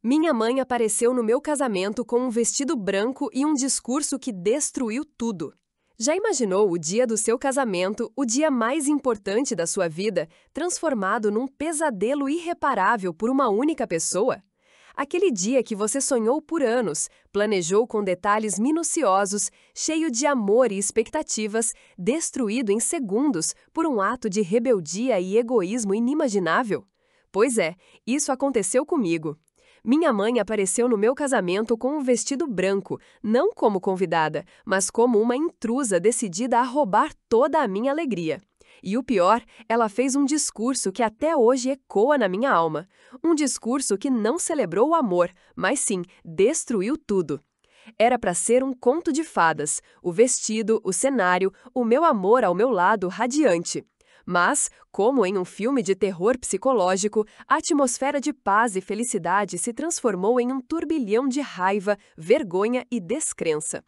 Minha mãe apareceu no meu casamento com um vestido branco e um discurso que destruiu tudo. Já imaginou o dia do seu casamento, o dia mais importante da sua vida, transformado num pesadelo irreparável por uma única pessoa? Aquele dia que você sonhou por anos, planejou com detalhes minuciosos, cheio de amor e expectativas, destruído em segundos por um ato de rebeldia e egoísmo inimaginável? Pois é, isso aconteceu comigo. Minha mãe apareceu no meu casamento com um vestido branco, não como convidada, mas como uma intrusa decidida a roubar toda a minha alegria. E o pior, ela fez um discurso que até hoje ecoa na minha alma. Um discurso que não celebrou o amor, mas sim destruiu tudo. Era para ser um conto de fadas, o vestido, o cenário, o meu amor ao meu lado radiante. Mas, como em um filme de terror psicológico, a atmosfera de paz e felicidade se transformou em um turbilhão de raiva, vergonha e descrença.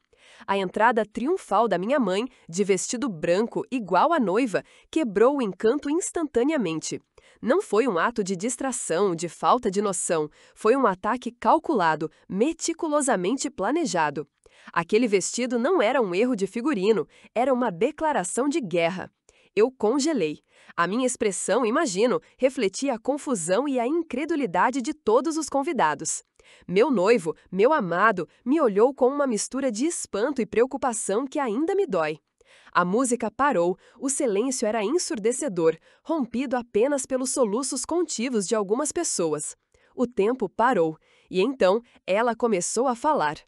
A entrada triunfal da minha mãe, de vestido branco igual à noiva, quebrou o encanto instantaneamente. Não foi um ato de distração, de falta de noção, foi um ataque calculado, meticulosamente planejado. Aquele vestido não era um erro de figurino, era uma declaração de guerra. Eu congelei. A minha expressão, imagino, refletia a confusão e a incredulidade de todos os convidados. Meu noivo, meu amado, me olhou com uma mistura de espanto e preocupação que ainda me dói. A música parou, o silêncio era ensurdecedor, rompido apenas pelos soluços contivos de algumas pessoas. O tempo parou, e então ela começou a falar.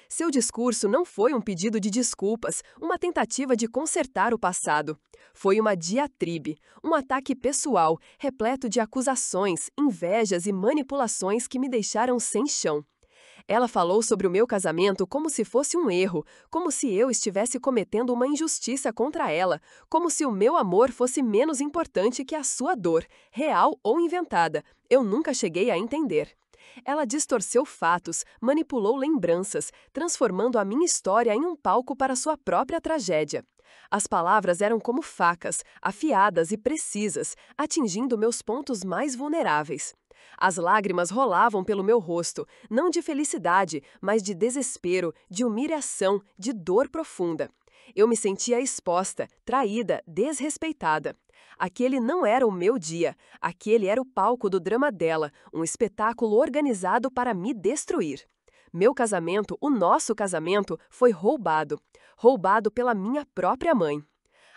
Seu discurso não foi um pedido de desculpas, uma tentativa de consertar o passado. Foi uma diatribe, um ataque pessoal, repleto de acusações, invejas e manipulações que me deixaram sem chão. Ela falou sobre o meu casamento como se fosse um erro, como se eu estivesse cometendo uma injustiça contra ela, como se o meu amor fosse menos importante que a sua dor, real ou inventada. Eu nunca cheguei a entender. Ela distorceu fatos, manipulou lembranças, transformando a minha história em um palco para sua própria tragédia. As palavras eram como facas, afiadas e precisas, atingindo meus pontos mais vulneráveis. As lágrimas rolavam pelo meu rosto, não de felicidade, mas de desespero, de humilhação, de dor profunda. Eu me sentia exposta, traída, desrespeitada. Aquele não era o meu dia, aquele era o palco do drama dela, um espetáculo organizado para me destruir. Meu casamento, o nosso casamento, foi roubado. Roubado pela minha própria mãe.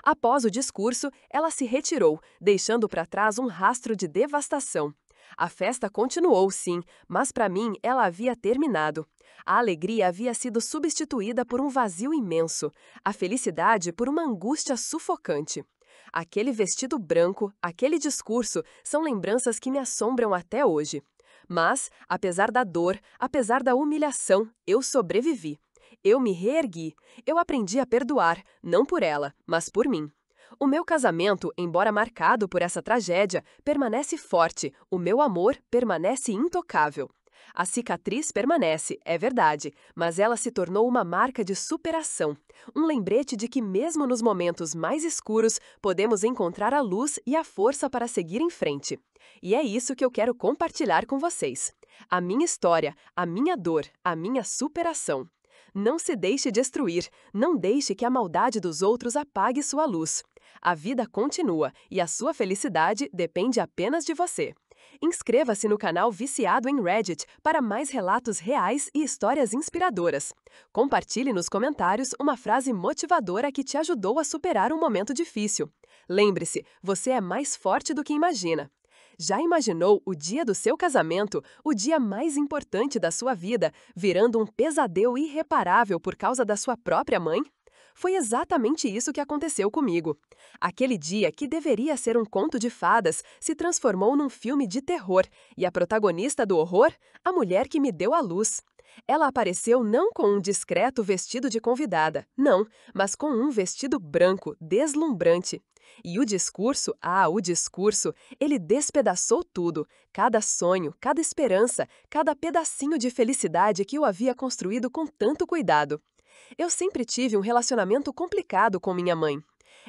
Após o discurso, ela se retirou, deixando para trás um rastro de devastação. A festa continuou, sim, mas para mim ela havia terminado. A alegria havia sido substituída por um vazio imenso, a felicidade por uma angústia sufocante. Aquele vestido branco, aquele discurso, são lembranças que me assombram até hoje. Mas, apesar da dor, apesar da humilhação, eu sobrevivi. Eu me reergui. Eu aprendi a perdoar, não por ela, mas por mim. O meu casamento, embora marcado por essa tragédia, permanece forte, o meu amor permanece intocável. A cicatriz permanece, é verdade, mas ela se tornou uma marca de superação, um lembrete de que mesmo nos momentos mais escuros, podemos encontrar a luz e a força para seguir em frente. E é isso que eu quero compartilhar com vocês. A minha história, a minha dor, a minha superação. Não se deixe destruir, não deixe que a maldade dos outros apague sua luz. A vida continua e a sua felicidade depende apenas de você. Inscreva-se no canal Viciado em Reddit para mais relatos reais e histórias inspiradoras. Compartilhe nos comentários uma frase motivadora que te ajudou a superar um momento difícil. Lembre-se, você é mais forte do que imagina. Já imaginou o dia do seu casamento, o dia mais importante da sua vida, virando um pesadelo irreparável por causa da sua própria mãe? Foi exatamente isso que aconteceu comigo. Aquele dia, que deveria ser um conto de fadas, se transformou num filme de terror, e a protagonista do horror? A mulher que me deu à luz. Ela apareceu não com um discreto vestido de convidada, não, mas com um vestido branco, deslumbrante. E o discurso, ele despedaçou tudo, cada sonho, cada esperança, cada pedacinho de felicidade que eu havia construído com tanto cuidado. Eu sempre tive um relacionamento complicado com minha mãe.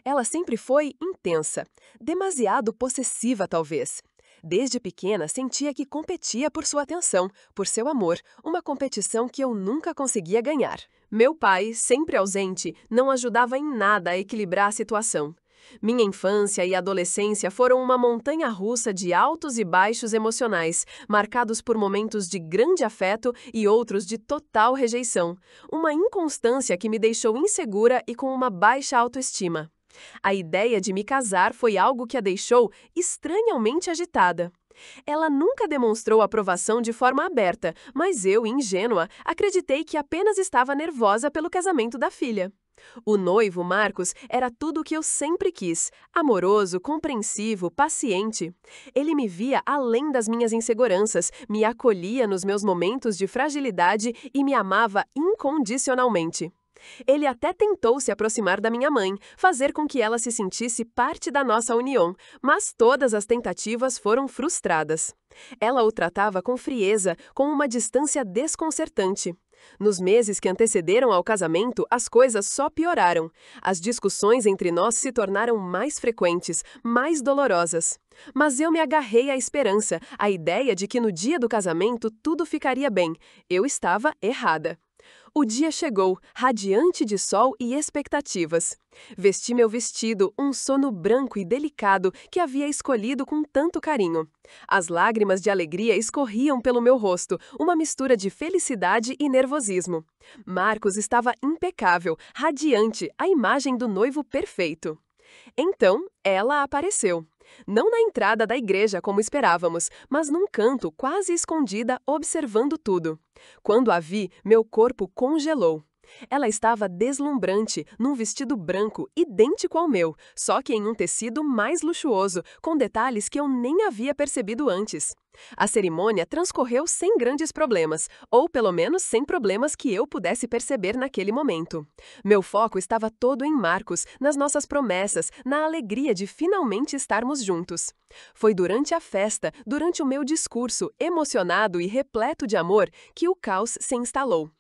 Ela sempre foi intensa, demasiado possessiva talvez. Desde pequena, sentia que competia por sua atenção, por seu amor, uma competição que eu nunca conseguia ganhar. Meu pai, sempre ausente, não ajudava em nada a equilibrar a situação. Minha infância e adolescência foram uma montanha-russa de altos e baixos emocionais, marcados por momentos de grande afeto e outros de total rejeição. Uma inconstância que me deixou insegura e com uma baixa autoestima. A ideia de me casar foi algo que a deixou estranhamente agitada. Ela nunca demonstrou aprovação de forma aberta, mas eu, ingênua, acreditei que apenas estava nervosa pelo casamento da filha. O noivo, Marcos, era tudo o que eu sempre quis: amoroso, compreensivo, paciente. Ele me via além das minhas inseguranças, me acolhia nos meus momentos de fragilidade e me amava incondicionalmente. Ele até tentou se aproximar da minha mãe, fazer com que ela se sentisse parte da nossa união, mas todas as tentativas foram frustradas. Ela o tratava com frieza, com uma distância desconcertante. Nos meses que antecederam ao casamento, as coisas só pioraram. As discussões entre nós se tornaram mais frequentes, mais dolorosas. Mas eu me agarrei à esperança, à ideia de que no dia do casamento tudo ficaria bem. Eu estava errada. O dia chegou, radiante de sol e expectativas. Vesti meu vestido, um sono branco e delicado que havia escolhido com tanto carinho. As lágrimas de alegria escorriam pelo meu rosto, uma mistura de felicidade e nervosismo. Marcos estava impecável, radiante, a imagem do noivo perfeito. Então, ela apareceu. Não na entrada da igreja como esperávamos, mas num canto quase escondida, observando tudo. Quando a vi, meu corpo congelou. Ela estava deslumbrante, num vestido branco, idêntico ao meu, só que em um tecido mais luxuoso, com detalhes que eu nem havia percebido antes. A cerimônia transcorreu sem grandes problemas, ou pelo menos sem problemas que eu pudesse perceber naquele momento. Meu foco estava todo em Marcos, nas nossas promessas, na alegria de finalmente estarmos juntos. Foi durante a festa, durante o meu discurso, emocionado e repleto de amor, que o caos se instalou.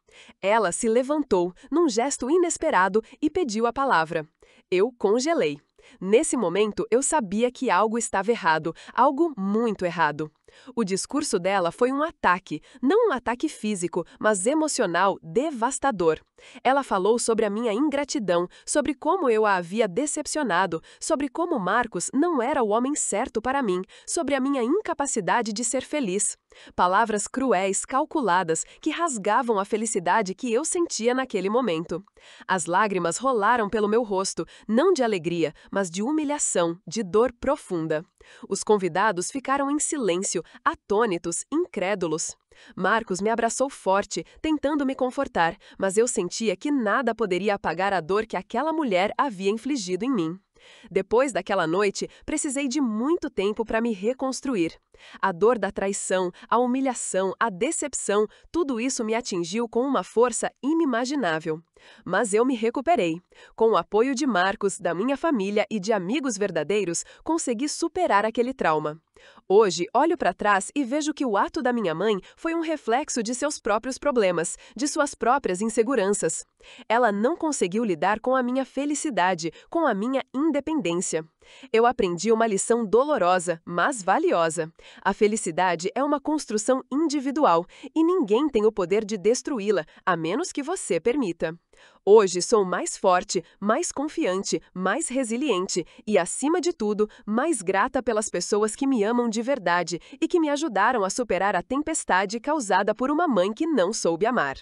Ela se levantou, num gesto inesperado, e pediu a palavra. Eu congelei. Nesse momento, eu sabia que algo estava errado, algo muito errado. O discurso dela foi um ataque, não um ataque físico, mas emocional, devastador. Ela falou sobre a minha ingratidão, sobre como eu a havia decepcionado, sobre como Marcos não era o homem certo para mim, sobre a minha incapacidade de ser feliz. Palavras cruéis, calculadas, que rasgavam a felicidade que eu sentia naquele momento. As lágrimas rolaram pelo meu rosto, não de alegria, mas de humilhação, de dor profunda. Os convidados ficaram em silêncio, atônitos, incrédulos. Marcos me abraçou forte, tentando me confortar, mas eu sentia que nada poderia apagar a dor que aquela mulher havia infligido em mim. Depois daquela noite, precisei de muito tempo para me reconstruir. A dor da traição, a humilhação, a decepção, tudo isso me atingiu com uma força inimaginável. Mas eu me recuperei. Com o apoio de Marcos, da minha família e de amigos verdadeiros, consegui superar aquele trauma. Hoje, olho para trás e vejo que o ato da minha mãe foi um reflexo de seus próprios problemas, de suas próprias inseguranças. Ela não conseguiu lidar com a minha felicidade, com a minha independência. Eu aprendi uma lição dolorosa, mas valiosa. A felicidade é uma construção individual e ninguém tem o poder de destruí-la, a menos que você permita. Hoje sou mais forte, mais confiante, mais resiliente e, acima de tudo, mais grata pelas pessoas que me amam de verdade e que me ajudaram a superar a tempestade causada por uma mãe que não soube amar.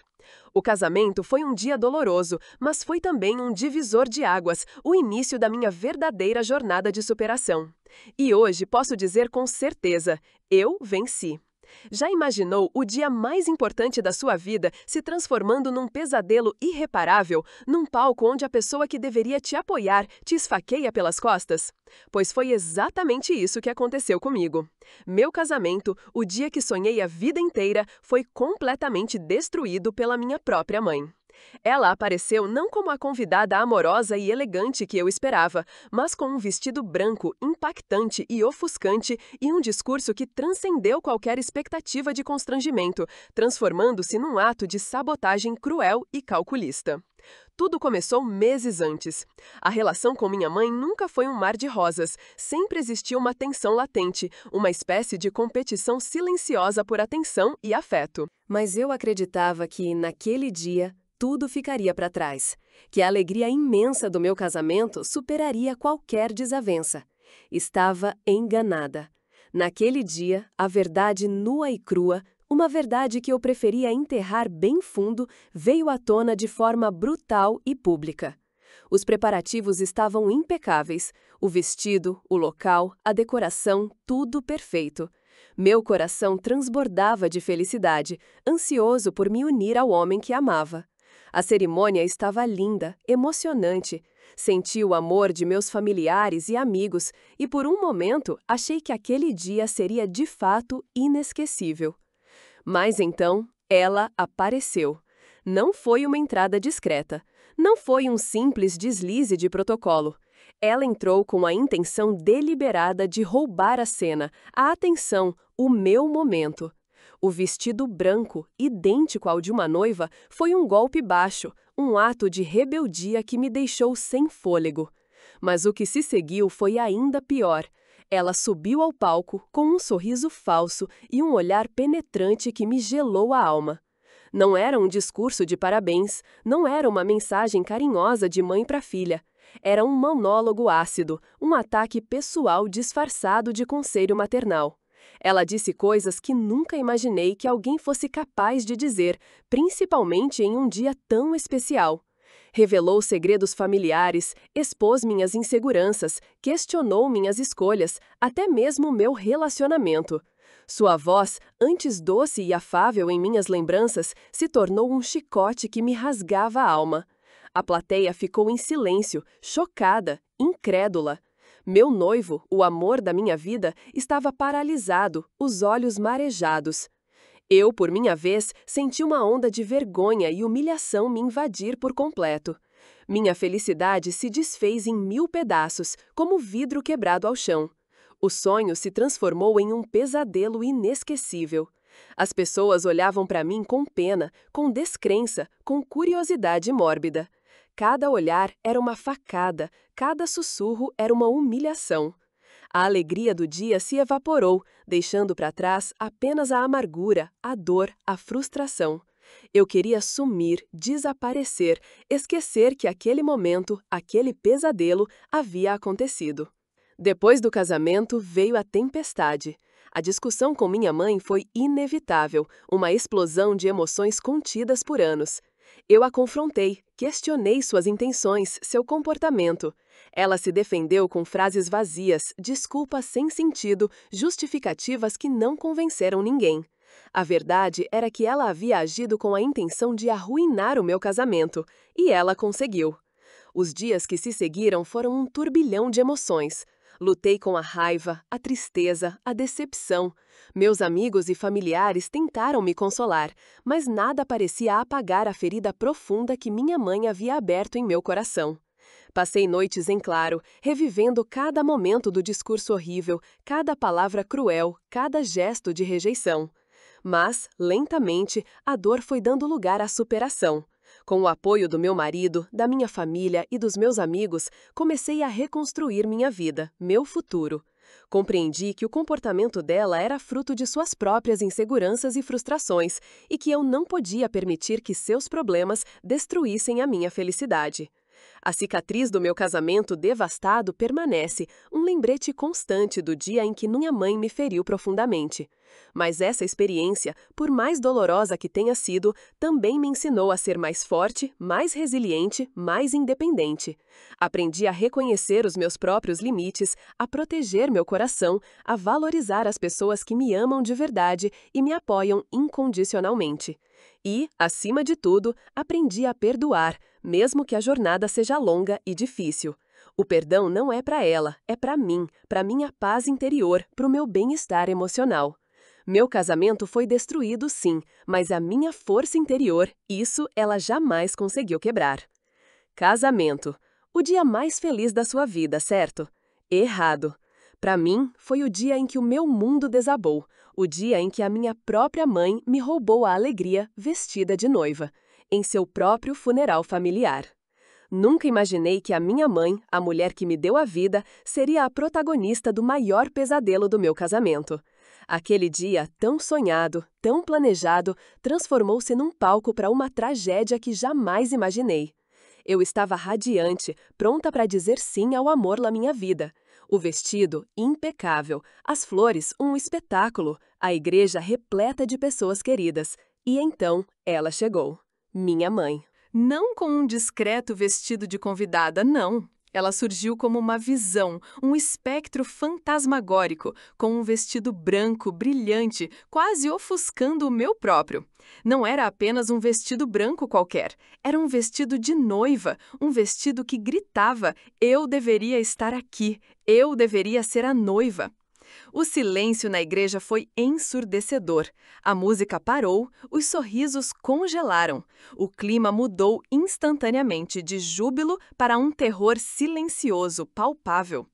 O casamento foi um dia doloroso, mas foi também um divisor de águas, o início da minha verdadeira jornada de superação. E hoje posso dizer com certeza, eu venci. Já imaginou o dia mais importante da sua vida se transformando num pesadelo irreparável, num palco onde a pessoa que deveria te apoiar te esfaqueia pelas costas? Pois foi exatamente isso que aconteceu comigo. Meu casamento, o dia que sonhei a vida inteira, foi completamente destruído pela minha própria mãe. Ela apareceu não como a convidada amorosa e elegante que eu esperava, mas com um vestido branco, impactante e ofuscante e um discurso que transcendeu qualquer expectativa de constrangimento, transformando-se num ato de sabotagem cruel e calculista. Tudo começou meses antes. A relação com minha mãe nunca foi um mar de rosas. Sempre existiu uma tensão latente, uma espécie de competição silenciosa por atenção e afeto. Mas eu acreditava que, naquele dia, tudo ficaria para trás. Que a alegria imensa do meu casamento superaria qualquer desavença. Estava enganada. Naquele dia, a verdade nua e crua, uma verdade que eu preferia enterrar bem fundo, veio à tona de forma brutal e pública. Os preparativos estavam impecáveis, o vestido, o local, a decoração, tudo perfeito. Meu coração transbordava de felicidade, ansioso por me unir ao homem que amava. A cerimônia estava linda, emocionante. Senti o amor de meus familiares e amigos e, por um momento, achei que aquele dia seria de fato inesquecível. Mas então, ela apareceu. Não foi uma entrada discreta. Não foi um simples deslize de protocolo. Ela entrou com a intenção deliberada de roubar a cena, a atenção, o meu momento. O vestido branco, idêntico ao de uma noiva, foi um golpe baixo, um ato de rebeldia que me deixou sem fôlego. Mas o que se seguiu foi ainda pior. Ela subiu ao palco com um sorriso falso e um olhar penetrante que me gelou a alma. Não era um discurso de parabéns, não era uma mensagem carinhosa de mãe para filha. Era um monólogo ácido, um ataque pessoal disfarçado de conselho maternal. Ela disse coisas que nunca imaginei que alguém fosse capaz de dizer, principalmente em um dia tão especial. Revelou segredos familiares, expôs minhas inseguranças, questionou minhas escolhas, até mesmo meu relacionamento. Sua voz, antes doce e afável em minhas lembranças, se tornou um chicote que me rasgava a alma. A plateia ficou em silêncio, chocada, incrédula. Meu noivo, o amor da minha vida, estava paralisado, os olhos marejados. Eu, por minha vez, senti uma onda de vergonha e humilhação me invadir por completo. Minha felicidade se desfez em 1000 pedaços, como vidro quebrado ao chão. O sonho se transformou em um pesadelo inesquecível. As pessoas olhavam para mim com pena, com descrença, com curiosidade mórbida. Cada olhar era uma facada, cada sussurro era uma humilhação. A alegria do dia se evaporou, deixando para trás apenas a amargura, a dor, a frustração. Eu queria sumir, desaparecer, esquecer que aquele momento, aquele pesadelo, havia acontecido. Depois do casamento veio a tempestade. A discussão com minha mãe foi inevitável, uma explosão de emoções contidas por anos. Eu a confrontei, questionei suas intenções, seu comportamento. Ela se defendeu com frases vazias, desculpas sem sentido, justificativas que não convenceram ninguém. A verdade era que ela havia agido com a intenção de arruinar o meu casamento, e ela conseguiu. Os dias que se seguiram foram um turbilhão de emoções. Lutei com a raiva, a tristeza, a decepção. Meus amigos e familiares tentaram me consolar, mas nada parecia apagar a ferida profunda que minha mãe havia aberto em meu coração. Passei noites em claro, revivendo cada momento do discurso horrível, cada palavra cruel, cada gesto de rejeição. Mas, lentamente, a dor foi dando lugar à superação. Com o apoio do meu marido, da minha família e dos meus amigos, comecei a reconstruir minha vida, meu futuro. Compreendi que o comportamento dela era fruto de suas próprias inseguranças e frustrações e que eu não podia permitir que seus problemas destruíssem a minha felicidade. A cicatriz do meu casamento devastado permanece, um lembrete constante do dia em que minha mãe me feriu profundamente. Mas essa experiência, por mais dolorosa que tenha sido, também me ensinou a ser mais forte, mais resiliente, mais independente. Aprendi a reconhecer os meus próprios limites, a proteger meu coração, a valorizar as pessoas que me amam de verdade e me apoiam incondicionalmente. E, acima de tudo, aprendi a perdoar, mesmo que a jornada seja longa e difícil. O perdão não é para ela, é para mim, para minha paz interior, para o meu bem-estar emocional. Meu casamento foi destruído, sim, mas a minha força interior, isso ela jamais conseguiu quebrar. Casamento. O dia mais feliz da sua vida, certo? Errado. Para mim, foi o dia em que o meu mundo desabou, o dia em que a minha própria mãe me roubou a alegria vestida de noiva, em seu próprio funeral familiar. Nunca imaginei que a minha mãe, a mulher que me deu a vida, seria a protagonista do maior pesadelo do meu casamento. Aquele dia, tão sonhado, tão planejado, transformou-se num palco para uma tragédia que jamais imaginei. Eu estava radiante, pronta para dizer sim ao amor na minha vida. O vestido, impecável, as flores, um espetáculo, a igreja repleta de pessoas queridas. E então, ela chegou. Minha mãe. Não com um discreto vestido de convidada, não. Ela surgiu como uma visão, um espectro fantasmagórico, com um vestido branco, brilhante, quase ofuscando o meu próprio. Não era apenas um vestido branco qualquer, era um vestido de noiva, um vestido que gritava: eu deveria estar aqui, eu deveria ser a noiva. O silêncio na igreja foi ensurdecedor. A música parou, os sorrisos congelaram. O clima mudou instantaneamente de júbilo para um terror silencioso, palpável.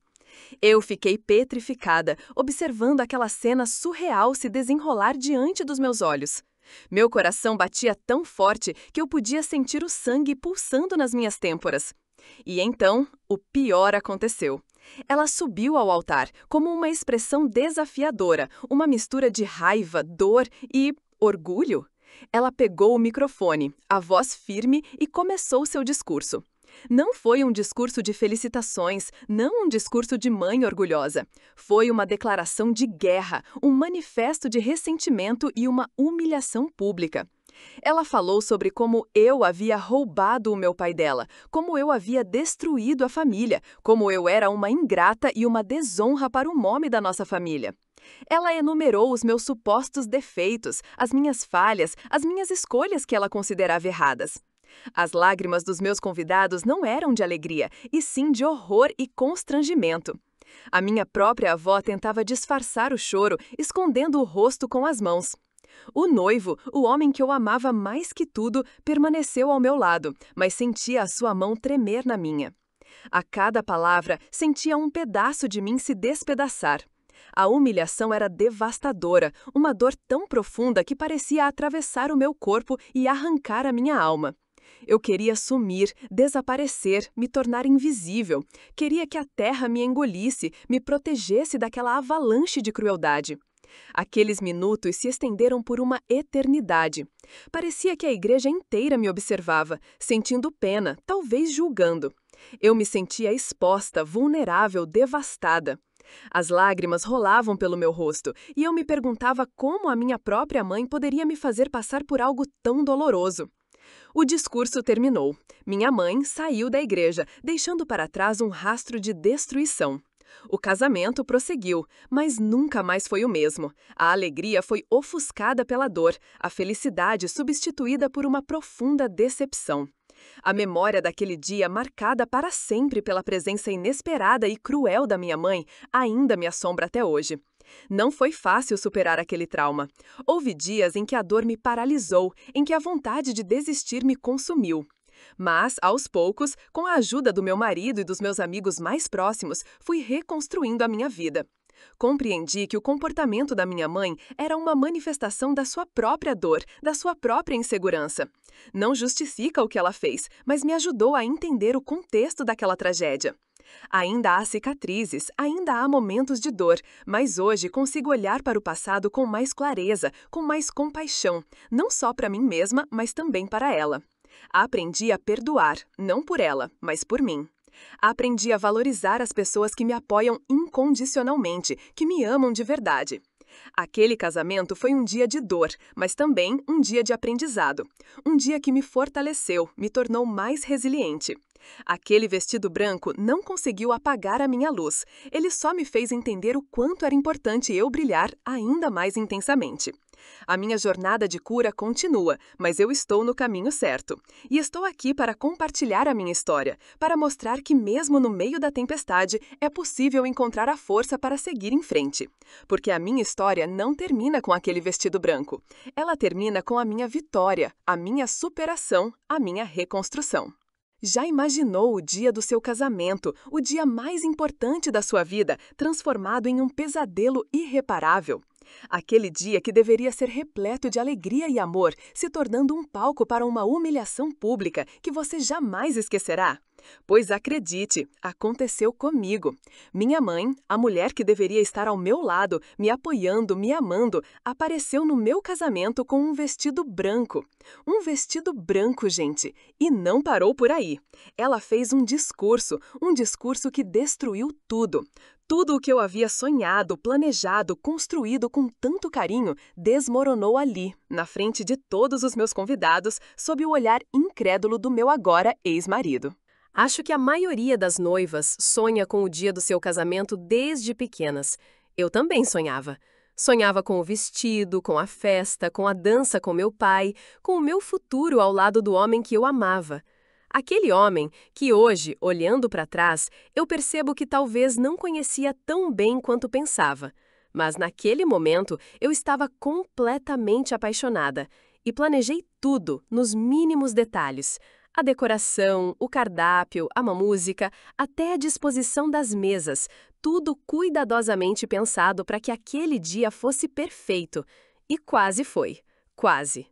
Eu fiquei petrificada, observando aquela cena surreal se desenrolar diante dos meus olhos. Meu coração batia tão forte que eu podia sentir o sangue pulsando nas minhas têmporas. E então, o pior aconteceu. Ela subiu ao altar como uma expressão desafiadora, uma mistura de raiva, dor e orgulho. Ela pegou o microfone, a voz firme, e começou seu discurso. Não foi um discurso de felicitações, não um discurso de mãe orgulhosa. Foi uma declaração de guerra, um manifesto de ressentimento e uma humilhação pública. Ela falou sobre como eu havia roubado o meu pai dela, como eu havia destruído a família, como eu era uma ingrata e uma desonra para o nome da nossa família. Ela enumerou os meus supostos defeitos, as minhas falhas, as minhas escolhas que ela considerava erradas. As lágrimas dos meus convidados não eram de alegria, e sim de horror e constrangimento. A minha própria avó tentava disfarçar o choro, escondendo o rosto com as mãos. O noivo, o homem que eu amava mais que tudo, permaneceu ao meu lado, mas sentia a sua mão tremer na minha. A cada palavra, sentia um pedaço de mim se despedaçar. A humilhação era devastadora, uma dor tão profunda que parecia atravessar o meu corpo e arrancar a minha alma. Eu queria sumir, desaparecer, me tornar invisível. Queria que a terra me engolisse, me protegesse daquela avalanche de crueldade. Aqueles minutos se estenderam por uma eternidade. Parecia que a igreja inteira me observava, sentindo pena, talvez julgando. Eu me sentia exposta, vulnerável, devastada. As lágrimas rolavam pelo meu rosto, e eu me perguntava como a minha própria mãe poderia me fazer passar por algo tão doloroso. O discurso terminou. Minha mãe saiu da igreja, deixando para trás um rastro de destruição. O casamento prosseguiu, mas nunca mais foi o mesmo. A alegria foi ofuscada pela dor, a felicidade substituída por uma profunda decepção. A memória daquele dia, marcada para sempre pela presença inesperada e cruel da minha mãe, ainda me assombra até hoje. Não foi fácil superar aquele trauma. Houve dias em que a dor me paralisou, em que a vontade de desistir me consumiu. Mas, aos poucos, com a ajuda do meu marido e dos meus amigos mais próximos, fui reconstruindo a minha vida. Compreendi que o comportamento da minha mãe era uma manifestação da sua própria dor, da sua própria insegurança. Não justifica o que ela fez, mas me ajudou a entender o contexto daquela tragédia. Ainda há cicatrizes, ainda há momentos de dor, mas hoje consigo olhar para o passado com mais clareza, com mais compaixão, não só para mim mesma, mas também para ela. Aprendi a perdoar, não por ela, mas por mim. Aprendi a valorizar as pessoas que me apoiam incondicionalmente, que me amam de verdade. Aquele casamento foi um dia de dor, mas também um dia de aprendizado. Um dia que me fortaleceu, me tornou mais resiliente. Aquele vestido branco não conseguiu apagar a minha luz. Ele só me fez entender o quanto era importante eu brilhar ainda mais intensamente. A minha jornada de cura continua, mas eu estou no caminho certo. E estou aqui para compartilhar a minha história, para mostrar que mesmo no meio da tempestade é possível encontrar a força para seguir em frente. Porque a minha história não termina com aquele vestido branco. Ela termina com a minha vitória, a minha superação, a minha reconstrução. Já imaginou o dia do seu casamento, o dia mais importante da sua vida, transformado em um pesadelo irreparável? Aquele dia que deveria ser repleto de alegria e amor, se tornando um palco para uma humilhação pública que você jamais esquecerá? Pois acredite, aconteceu comigo. Minha mãe, a mulher que deveria estar ao meu lado, me apoiando, me amando, apareceu no meu casamento com um vestido branco. Um vestido branco, gente. E não parou por aí. Ela fez um discurso que destruiu tudo. Tudo o que eu havia sonhado, planejado, construído com tanto carinho, desmoronou ali, na frente de todos os meus convidados, sob o olhar incrédulo do meu agora ex-marido. Acho que a maioria das noivas sonha com o dia do seu casamento desde pequenas. Eu também sonhava. Sonhava com o vestido, com a festa, com a dança com meu pai, com o meu futuro ao lado do homem que eu amava. Aquele homem que hoje, olhando para trás, eu percebo que talvez não conhecia tão bem quanto pensava. Mas naquele momento eu estava completamente apaixonada e planejei tudo nos mínimos detalhes. A decoração, o cardápio, a música, até a disposição das mesas, tudo cuidadosamente pensado para que aquele dia fosse perfeito. E quase foi. Quase.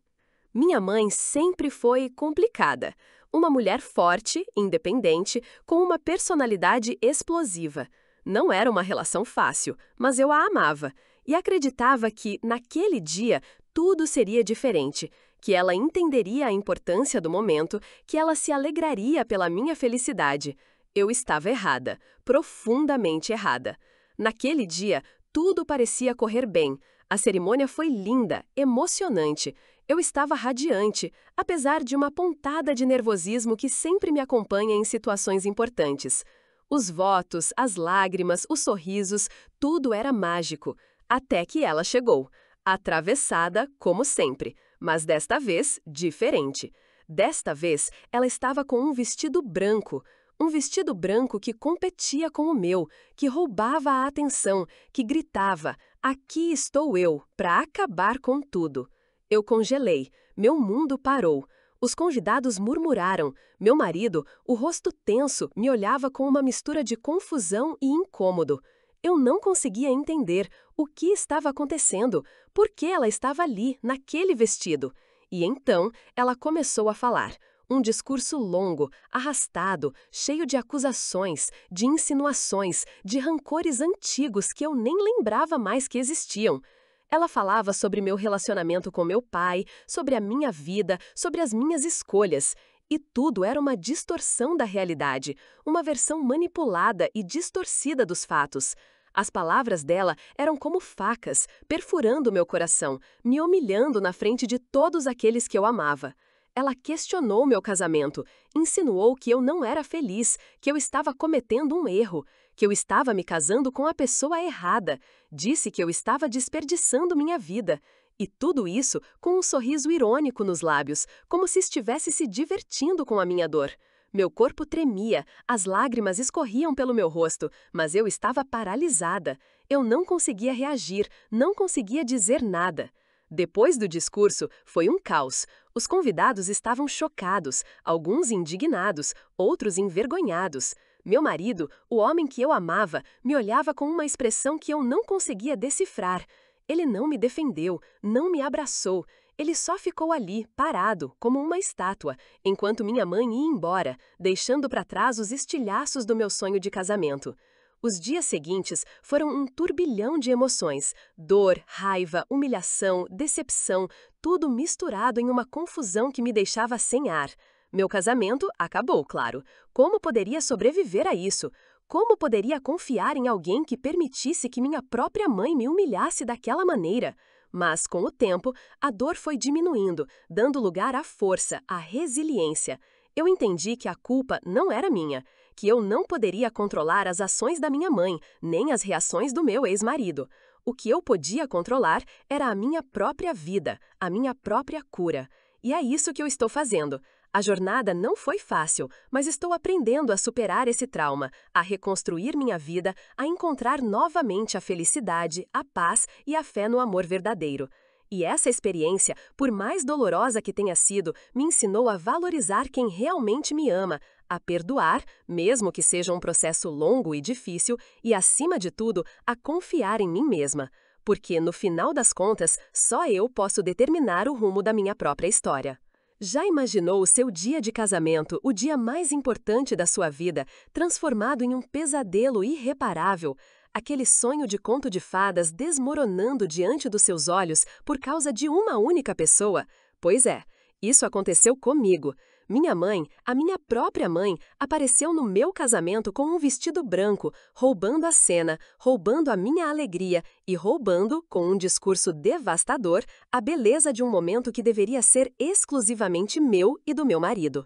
Minha mãe sempre foi complicada. Uma mulher forte, independente, com uma personalidade explosiva. Não era uma relação fácil, mas eu a amava. E acreditava que, naquele dia, tudo seria diferente. Que ela entenderia a importância do momento, que ela se alegraria pela minha felicidade. Eu estava errada, profundamente errada. Naquele dia, tudo parecia correr bem. A cerimônia foi linda, emocionante. Eu estava radiante, apesar de uma pontada de nervosismo que sempre me acompanha em situações importantes. Os votos, as lágrimas, os sorrisos, tudo era mágico. Até que ela chegou. Atravessada, como sempre. Mas desta vez, diferente. Desta vez, ela estava com um vestido branco. Um vestido branco que competia com o meu, que roubava a atenção, que gritava, aqui estou eu, para acabar com tudo. Eu congelei, meu mundo parou. Os convidados murmuraram. Meu marido, o rosto tenso, me olhava com uma mistura de confusão e incômodo. Eu não conseguia entender o que estava acontecendo, por que ela estava ali, naquele vestido. E então ela começou a falar. Um discurso longo, arrastado, cheio de acusações, de insinuações, de rancores antigos que eu nem lembrava mais que existiam. Ela falava sobre meu relacionamento com meu pai, sobre a minha vida, sobre as minhas escolhas. E tudo era uma distorção da realidade, uma versão manipulada e distorcida dos fatos. As palavras dela eram como facas, perfurando meu coração, me humilhando na frente de todos aqueles que eu amava. Ela questionou meu casamento, insinuou que eu não era feliz, que eu estava cometendo um erro, que eu estava me casando com a pessoa errada, disse que eu estava desperdiçando minha vida. E tudo isso com um sorriso irônico nos lábios, como se estivesse se divertindo com a minha dor. Meu corpo tremia, as lágrimas escorriam pelo meu rosto, mas eu estava paralisada. Eu não conseguia reagir, não conseguia dizer nada. Depois do discurso, foi um caos. Os convidados estavam chocados, alguns indignados, outros envergonhados. Meu marido, o homem que eu amava, me olhava com uma expressão que eu não conseguia decifrar. Ele não me defendeu, não me abraçou. Ele só ficou ali, parado, como uma estátua, enquanto minha mãe ia embora, deixando para trás os estilhaços do meu sonho de casamento. Os dias seguintes foram um turbilhão de emoções, dor, raiva, humilhação, decepção, tudo misturado em uma confusão que me deixava sem ar. Meu casamento acabou, claro. Como poderia sobreviver a isso? Como poderia confiar em alguém que permitisse que minha própria mãe me humilhasse daquela maneira? Mas, com o tempo, a dor foi diminuindo, dando lugar à força, à resiliência. Eu entendi que a culpa não era minha, que eu não poderia controlar as ações da minha mãe, nem as reações do meu ex-marido. O que eu podia controlar era a minha própria vida, a minha própria cura. E é isso que eu estou fazendo. A jornada não foi fácil, mas estou aprendendo a superar esse trauma, a reconstruir minha vida, a encontrar novamente a felicidade, a paz e a fé no amor verdadeiro. E essa experiência, por mais dolorosa que tenha sido, me ensinou a valorizar quem realmente me ama, a perdoar, mesmo que seja um processo longo e difícil, e, acima de tudo, a confiar em mim mesma. Porque, no final das contas, só eu posso determinar o rumo da minha própria história. Já imaginou o seu dia de casamento, o dia mais importante da sua vida, transformado em um pesadelo irreparável? Aquele sonho de conto de fadas desmoronando diante dos seus olhos por causa de uma única pessoa? Pois é, isso aconteceu comigo. Minha mãe, a minha própria mãe, apareceu no meu casamento com um vestido branco, roubando a cena, roubando a minha alegria e roubando, com um discurso devastador, a beleza de um momento que deveria ser exclusivamente meu e do meu marido.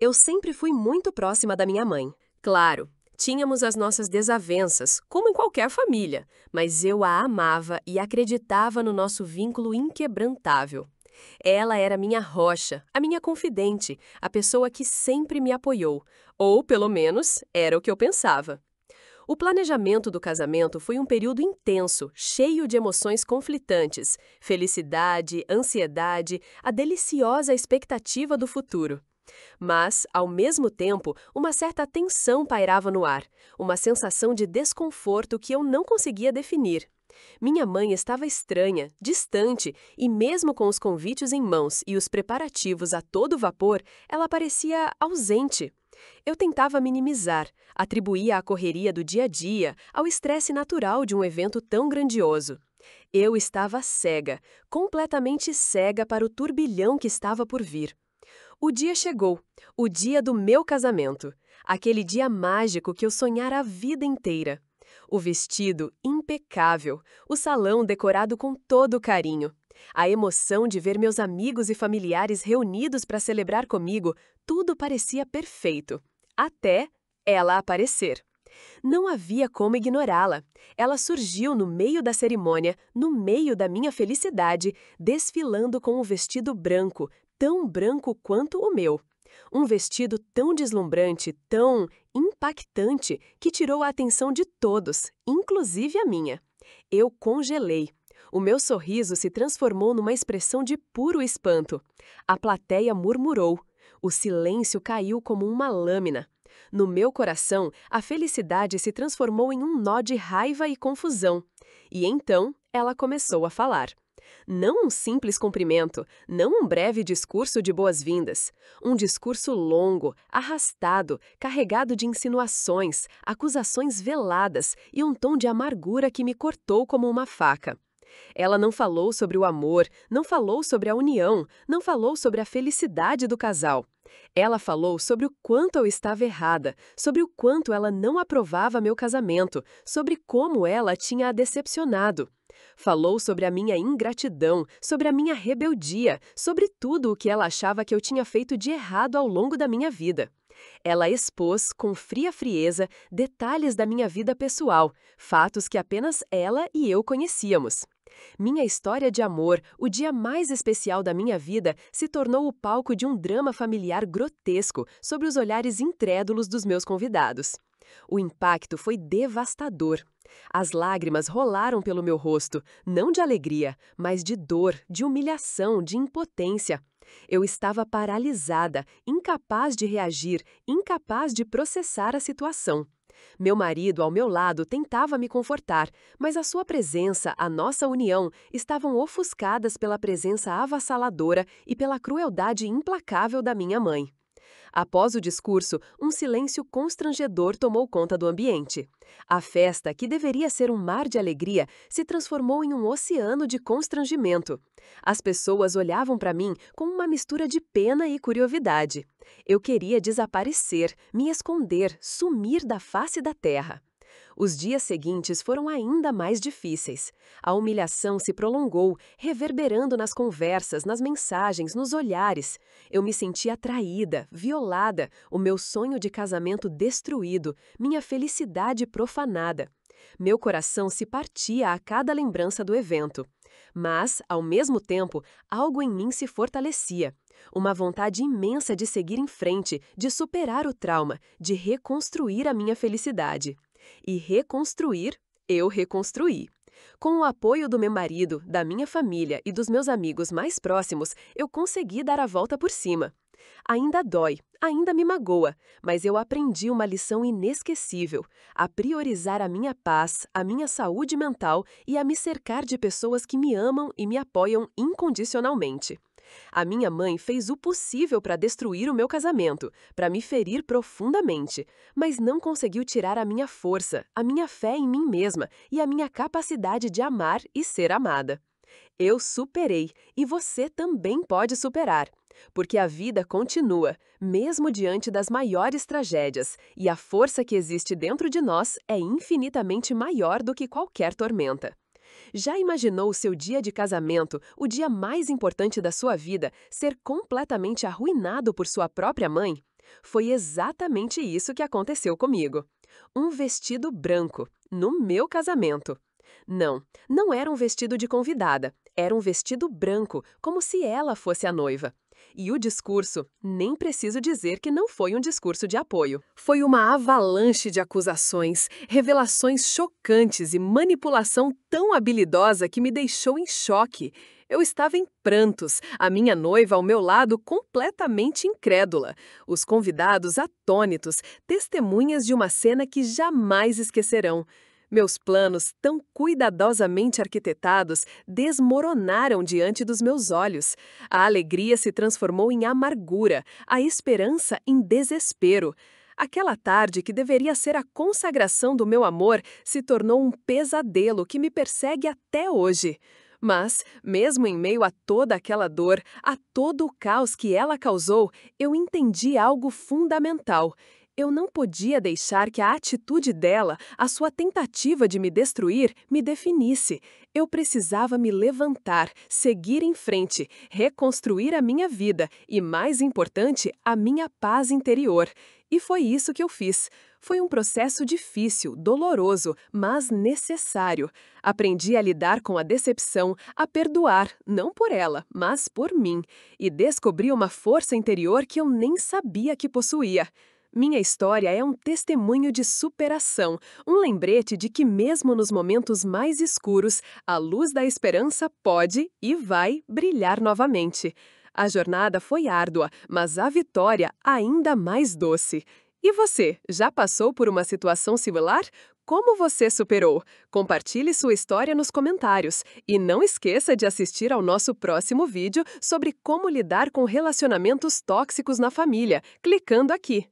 Eu sempre fui muito próxima da minha mãe. Claro, tínhamos as nossas desavenças, como em qualquer família, mas eu a amava e acreditava no nosso vínculo inquebrantável. Ela era minha rocha, a minha confidente, a pessoa que sempre me apoiou, ou, pelo menos, era o que eu pensava. O planejamento do casamento foi um período intenso, cheio de emoções conflitantes, felicidade, ansiedade, a deliciosa expectativa do futuro. Mas, ao mesmo tempo, uma certa tensão pairava no ar, uma sensação de desconforto que eu não conseguia definir. Minha mãe estava estranha, distante, e mesmo com os convites em mãos e os preparativos a todo vapor, ela parecia ausente. Eu tentava minimizar, atribuía à correria do dia a dia, ao estresse natural de um evento tão grandioso. Eu estava cega, completamente cega para o turbilhão que estava por vir. O dia chegou, o dia do meu casamento, aquele dia mágico que eu sonhara a vida inteira. O vestido impecável, o salão decorado com todo carinho. A emoção de ver meus amigos e familiares reunidos para celebrar comigo, tudo parecia perfeito. Até ela aparecer. Não havia como ignorá-la. Ela surgiu no meio da cerimônia, no meio da minha felicidade, desfilando com um vestido branco, tão branco quanto o meu. Um vestido tão deslumbrante, tão impactante, que tirou a atenção de todos, inclusive a minha. Eu congelei. O meu sorriso se transformou numa expressão de puro espanto. A plateia murmurou. O silêncio caiu como uma lâmina. No meu coração, a felicidade se transformou em um nó de raiva e confusão. E então, ela começou a falar. Não um simples cumprimento, não um breve discurso de boas-vindas. Um discurso longo, arrastado, carregado de insinuações, acusações veladas e um tom de amargura que me cortou como uma faca. Ela não falou sobre o amor, não falou sobre a união, não falou sobre a felicidade do casal. Ela falou sobre o quanto eu estava errada, sobre o quanto ela não aprovava meu casamento, sobre como ela tinha a decepcionado. Falou sobre a minha ingratidão, sobre a minha rebeldia, sobre tudo o que ela achava que eu tinha feito de errado ao longo da minha vida. Ela expôs, com fria frieza, detalhes da minha vida pessoal, fatos que apenas ela e eu conhecíamos. Minha história de amor, o dia mais especial da minha vida, se tornou o palco de um drama familiar grotesco sob os olhares incrédulos dos meus convidados. O impacto foi devastador. As lágrimas rolaram pelo meu rosto, não de alegria, mas de dor, de humilhação, de impotência. Eu estava paralisada, incapaz de reagir, incapaz de processar a situação. Meu marido, ao meu lado, tentava me confortar, mas a sua presença, a nossa união, estavam ofuscadas pela presença avassaladora e pela crueldade implacável da minha mãe. Após o discurso, um silêncio constrangedor tomou conta do ambiente. A festa, que deveria ser um mar de alegria, se transformou em um oceano de constrangimento. As pessoas olhavam para mim com uma mistura de pena e curiosidade. Eu queria desaparecer, me esconder, sumir da face da terra. Os dias seguintes foram ainda mais difíceis. A humilhação se prolongou, reverberando nas conversas, nas mensagens, nos olhares. Eu me sentia traída, violada, o meu sonho de casamento destruído, minha felicidade profanada. Meu coração se partia a cada lembrança do evento. Mas, ao mesmo tempo, algo em mim se fortalecia. Uma vontade imensa de seguir em frente, de superar o trauma, de reconstruir a minha felicidade. E reconstruir, eu reconstruí. Com o apoio do meu marido, da minha família e dos meus amigos mais próximos, eu consegui dar a volta por cima. Ainda dói, ainda me magoa, mas eu aprendi uma lição inesquecível: a priorizar a minha paz, a minha saúde mental e a me cercar de pessoas que me amam e me apoiam incondicionalmente. A minha mãe fez o possível para destruir o meu casamento, para me ferir profundamente, mas não conseguiu tirar a minha força, a minha fé em mim mesma e a minha capacidade de amar e ser amada. Eu superei e você também pode superar. Porque a vida continua, mesmo diante das maiores tragédias, e a força que existe dentro de nós é infinitamente maior do que qualquer tormenta. Já imaginou o seu dia de casamento, o dia mais importante da sua vida, ser completamente arruinado por sua própria mãe? Foi exatamente isso que aconteceu comigo. Um vestido branco, no meu casamento. Não, não era um vestido de convidada, era um vestido branco, como se ela fosse a noiva. E o discurso, nem preciso dizer que não foi um discurso de apoio. Foi uma avalanche de acusações, revelações chocantes e manipulação tão habilidosa que me deixou em choque. Eu estava em prantos, a minha noiva ao meu lado completamente incrédula, os convidados atônitos, testemunhas de uma cena que jamais esquecerão. Meus planos, tão cuidadosamente arquitetados, desmoronaram diante dos meus olhos. A alegria se transformou em amargura, a esperança em desespero. Aquela tarde, que deveria ser a consagração do meu amor, se tornou um pesadelo que me persegue até hoje. Mas, mesmo em meio a toda aquela dor, a todo o caos que ela causou, eu entendi algo fundamental. Eu não podia deixar que a atitude dela, a sua tentativa de me destruir, me definisse. Eu precisava me levantar, seguir em frente, reconstruir a minha vida e, mais importante, a minha paz interior. E foi isso que eu fiz. Foi um processo difícil, doloroso, mas necessário. Aprendi a lidar com a decepção, a perdoar, não por ela, mas por mim, e descobri uma força interior que eu nem sabia que possuía. Minha história é um testemunho de superação, um lembrete de que mesmo nos momentos mais escuros, a luz da esperança pode e vai brilhar novamente. A jornada foi árdua, mas a vitória ainda mais doce. E você, já passou por uma situação similar? Como você superou? Compartilhe sua história nos comentários. E não esqueça de assistir ao nosso próximo vídeo sobre como lidar com relacionamentos tóxicos na família, clicando aqui.